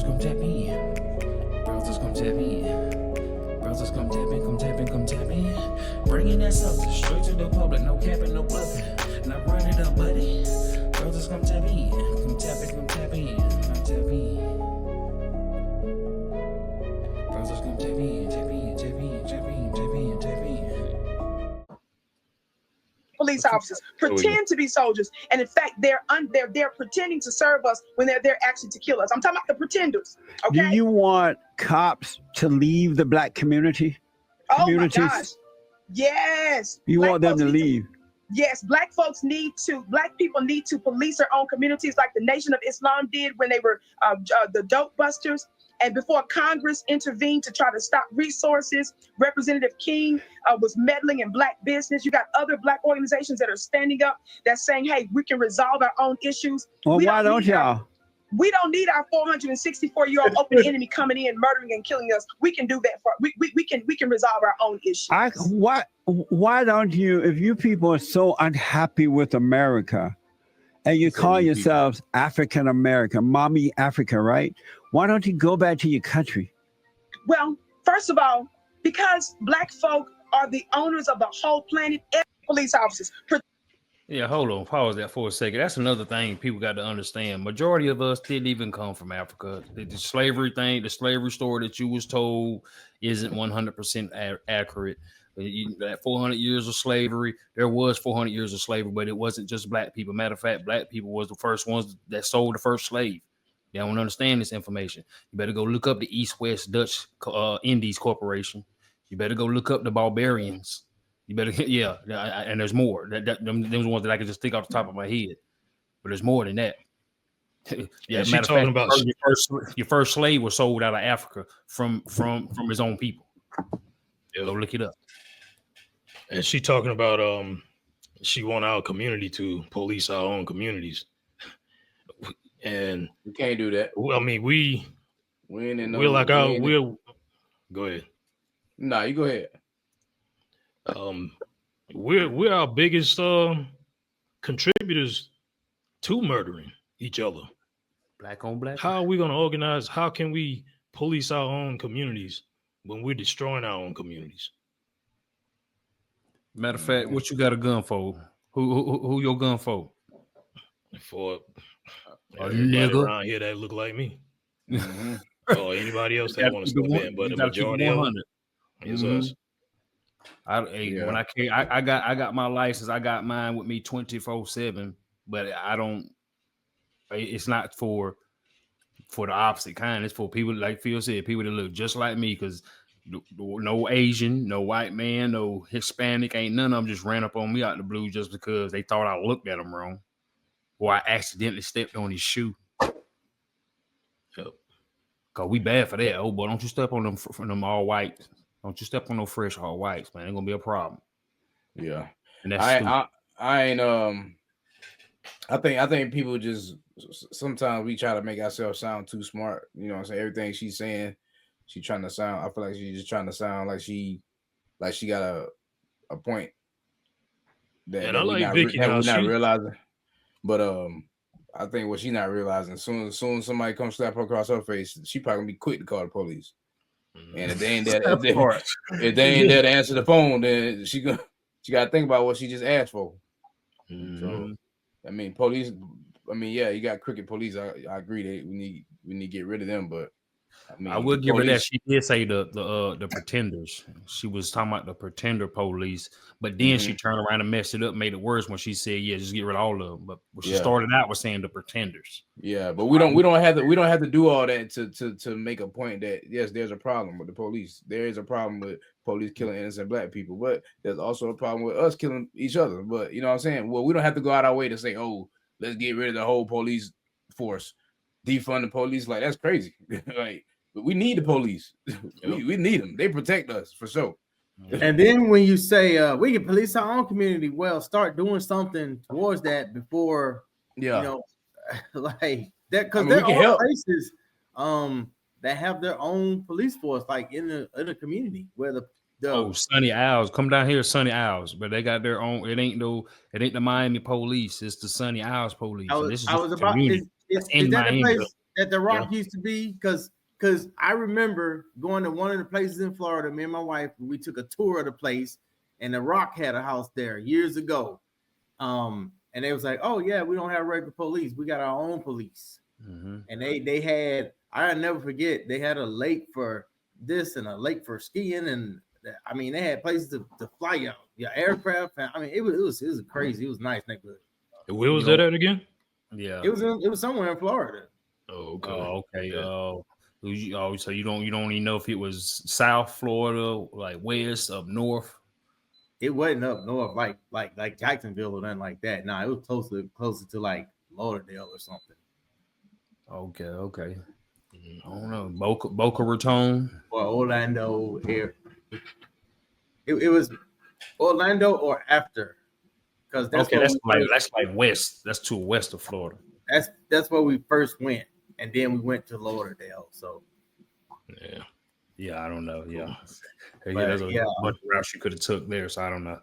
come tap in. Brothers come tap in. Brothers come tap in, come tap in, come tap in. Bringing that substance straight to the public, no capping, no bluffing. Now run it up, buddy. Brothers come tap in, come tap in, come tap in, come tap in. Brothers come tap in, tap in, tap in, tap in, tap in, tap in. Police officers pretend to be soldiers, and in fact, they're pretending to serve us when they're there actually to kill us. I'm talking about the pretenders. Okay. Do you want cops to leave the black community? Oh my gosh! Yes. You want them to leave? Yes, black people need to police their own communities, like the Nation of Islam did when they were the dope busters. And before Congress intervened to try to stop resources, Representative King was meddling in black business. You got other black organizations that are standing up, that's saying, hey, we can resolve our own issues. Well, why don't y'all? We don't need our 464-year-old open enemy coming in, murdering and killing us. We can do that we can resolve our own issues. Why don't you, if you people are so unhappy with America and you call yourselves African American, mommy Africa, right? Why don't you go back to your country? Well, first of all, because black folk are the owners of the whole planet, police officers. Yeah, hold on. Pause that for a second. That's another thing people got to understand. Majority of us didn't even come from Africa. The slavery thing, the slavery story that you was told isn't 100% accurate. That 400 years of slavery, there was 400 years of slavery, but it wasn't just black people. Matter of fact, black people was the first ones that sold the first slave. They don't understand this information. You better go look up the East-West Dutch Indies Corporation. You better go look up the barbarians. You better, yeah, and there's more. Them the ones that I can just think off the top of my head. But there's more than that. Yeah, she's talking about your first slave was sold out of Africa from his own people. Go look it up. And she talking about she want our community to police our own communities. And we can't do that. I mean, we're like go ahead. Nah, you go ahead. We're our biggest contributors to murdering each other. Black on black. How are we going to organize? How can we police our own communities when we're destroying our own communities? Matter of fact, what you got a gun for? Who your gun for? For nigga around here that look like me. Mm-hmm. Or anybody else that want to step in, but the majority of them is us. When I got my license, I got mine with me 24/7, but I don't. It's not for the opposite kind. It's for people, like Phil said, people that look just like me. Because no Asian, no white man, no Hispanic, ain't none of them just ran up on me out the blue just because they thought I looked at them wrong, or I accidentally stepped on his shoe. Yep. Cause we bad for that. Oh, boy, don't you step on them all white. Don't you step on no fresh all whites, man. Ain't gonna be a problem. Yeah. And that's I ain't I think people just sometimes we try to make ourselves sound too smart. You know what I'm saying? Everything she's saying, she trying to sound, I feel like she's just trying to sound like she got a point that we're not realizing. But I think what she's not realizing, soon as somebody comes slap her across her face, she probably gonna be quick to call the police. And if they ain't there, if they ain't there to answer the phone, then she got to think about what she just asked for. Mm-hmm. So, I mean, police. I mean, yeah, you got crooked police. I agree that we need to get rid of them. But I mean, I would give her that. She did say the pretenders. She was talking about the pretender police, but then she turned around and messed it up, made it worse when she said, "Yeah, just get rid of all of them." But she started out with saying the pretenders. Yeah, but we don't have to do all that to make a point that yes, there's a problem with the police. There is a problem with police killing innocent black people, but there's also a problem with us killing each other. But you know what I'm saying? Well, we don't have to go out our way to say, "Oh, let's get rid of the whole police force, defund the police." Like that's crazy. Like. But we need the police. we need them. They protect us for sure. And then when you say we can police our own community, well, start doing something towards that before, you know, like that, because there are places that have their own police force, like in the community where the Sunny Isles, come down here, Sunny Isles, but they got their own. It ain't the Miami police. It's the Sunny Isles police. Is that the place? that the Rock used to be? Because I remember going to one of the places in Florida. Me and my wife, we took a tour of the place, and the Rock had a house there years ago. And they was like, "Oh yeah, we don't have regular police. We got our own police." Mm-hmm. And they had, I'll never forget, they had a lake for this and a lake for skiing, and I mean they had places to fly out, aircraft. I mean it was crazy. It was a nice neighborhood. Where was that at again? Yeah, it was somewhere in Florida. Oh, okay. Oh, okay. Yeah. So you don't even know if it was South Florida, like west, up north. It wasn't up north like Jacksonville or nothing like that. No, it was closer to like Lauderdale or something. Okay. I don't know. Boca Raton or Orlando. It was Orlando or after, because that's like west. That's to west of Florida. That's where we first went, and then we went to Lauderdale. So yeah, I don't know. Yeah, there's a bunch of routes you could have took there, so I don't know.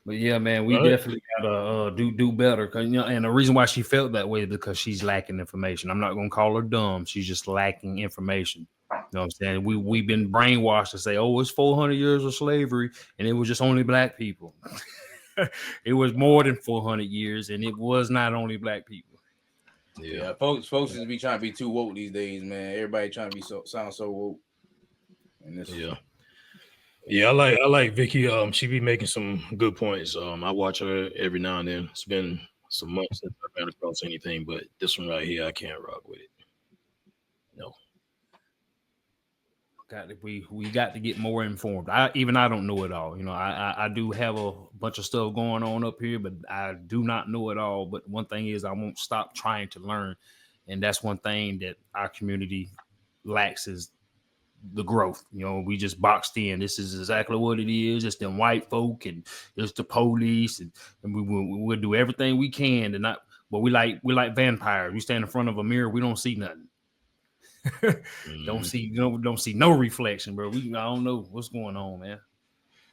But yeah, man, we definitely gotta do better. Cause and the reason why she felt that way is because she's lacking information. I'm not gonna call her dumb. She's just lacking information. You know what I'm saying? We've been brainwashed to say, "Oh, it's 400 years of slavery, and it was just only black people." It was more than 400 years, and it was not only black people. Yeah, folks just be trying to be too woke these days, man. Everybody trying to be sound so woke. Yeah, I like Vicki. She be making some good points. I watch her every now and then. It's been some months since I ran across anything, but this one right here, I can't rock with it. No. We got to get more informed. I don't know it all. You know, I do have a bunch of stuff going on up here, but I do not know it all. But one thing is, I won't stop trying to learn, and that's one thing that our community lacks is the growth. You know, we just boxed in. This is exactly what it is. It's them white folk and it's the police, and we'll do everything we can to not. But we like vampires. We stand in front of a mirror, we don't see nothing. Don't see no reflection, bro. I don't know what's going on, man.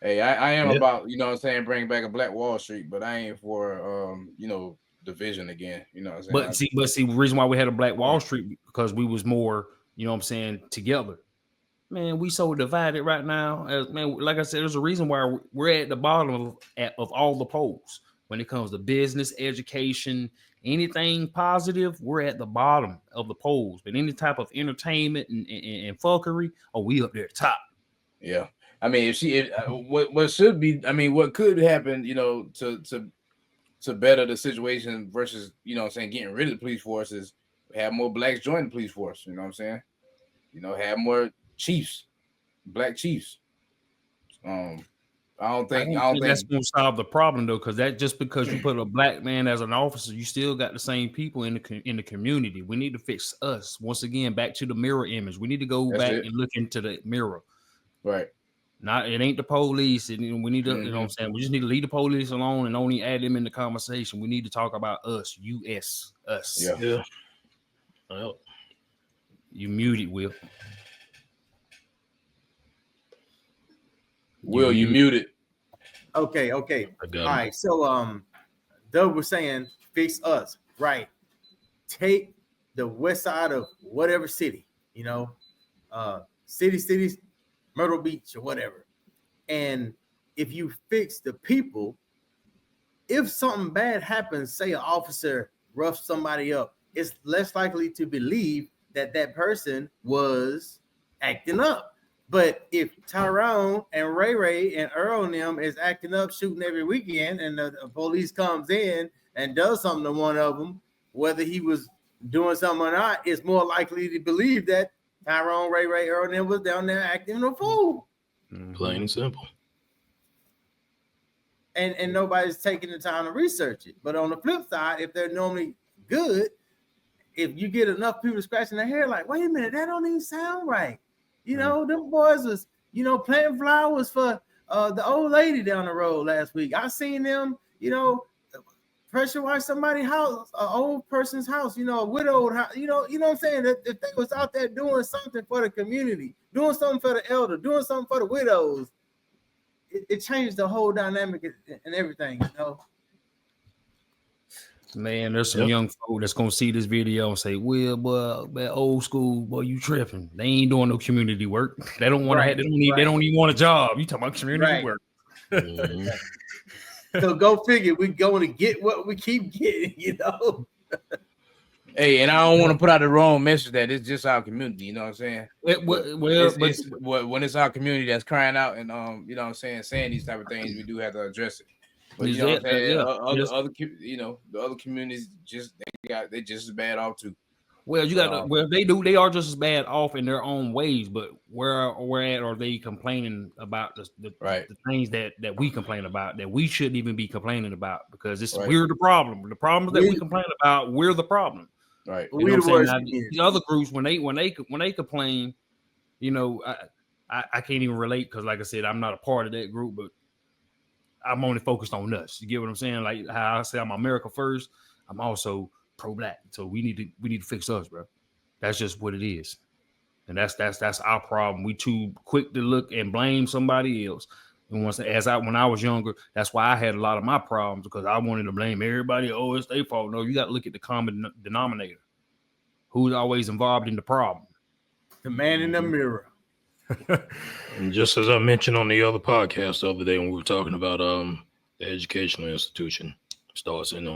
Hey, I am about, you know what I'm saying, bring back a Black Wall Street, but I ain't for division again. You know what I'm saying? But see, the reason why we had a Black Wall Street because we was more, you know what I'm saying, together. Man, we so divided right now. Man, like I said, there's a reason why we're at the bottom of all the polls when it comes to business, education, anything positive. We're at the bottom of the polls, but any type of entertainment and fuckery, we up there top. Yeah, I mean, what should be, I mean, what could happen, you know, to better the situation versus, you know what I'm saying, getting rid of the police force is have more blacks join the police force. You know what I'm saying? You know, have more black chiefs. I don't think that's going to solve the problem though, because that just because you put a black man as an officer, you still got the same people in the community. We need to fix us once again. Back to the mirror image. We need to go back and look into the mirror. Right. Not it ain't the police. We need to, you know what I'm saying? We just need to leave the police alone and only add them in the conversation. We need to talk about us, us. Yeah. Well, you muted, Will. Will, you muted. Okay. All right. So Doug was saying fix us, right? Take the west side of whatever city, you know, cities, Myrtle Beach or whatever. And if you fix the people, if something bad happens, say an officer roughs somebody up, it's less likely to believe that person was acting up. But if Tyrone and Ray and Earl and them is acting up, shooting every weekend, and the police comes in and does something to one of them, whether he was doing something or not, it's more likely to believe that Tyrone, Ray, Earl and them was down there acting a fool. Plain and simple. And nobody's taking the time to research it. But on the flip side, if they're normally good, if you get enough people scratching their hair, like, wait a minute, that don't even sound right. You know, them boys was, you know, planting flowers for the old lady down the road last week. I seen them, you know, pressure wash somebody's house, an old person's house, you know, a widowed house, you know what I'm saying? That if they was out there doing something for the community, doing something for the elder, doing something for the widows, it changed the whole dynamic and everything, you know. Man, there's some young folk that's gonna see this video and say, "Well, boy, man, old school, boy, you tripping? They ain't doing no community work. They don't want to. They don't even want a job. You talking about community work? Mm-hmm. So go figure. We're going to get what we keep getting, you know." Hey, and I don't want to put out the wrong message that it's just our community. You know what I'm saying? But when it's our community that's crying out and you know what I'm saying these type of things, we do have to address it. But you know what I'm saying? The other communities they just as bad off too. Well, they are just as bad off in their own ways, but where are they complaining about the things that we complain about that we shouldn't even be complaining about because we're the problem. The problems that we complain about, we're the problem. Right. You know what I'm saying? These other groups when they complain, you know, I can't even relate because like I said, I'm not a part of that group, but I'm only focused on us. You get what I'm saying? Like how I say I'm America first, I'm also pro-black. So we need to fix us, bro. That's just what it is. And that's our problem. We too quick to look and blame somebody else. And when I was younger, that's why I had a lot of my problems because I wanted to blame everybody. Oh, it's their fault. No, you got to look at the common denominator. Who's always involved in the problem? The man in the mirror. And just as I mentioned on the other podcast the other day when we were talking about the educational institution starts in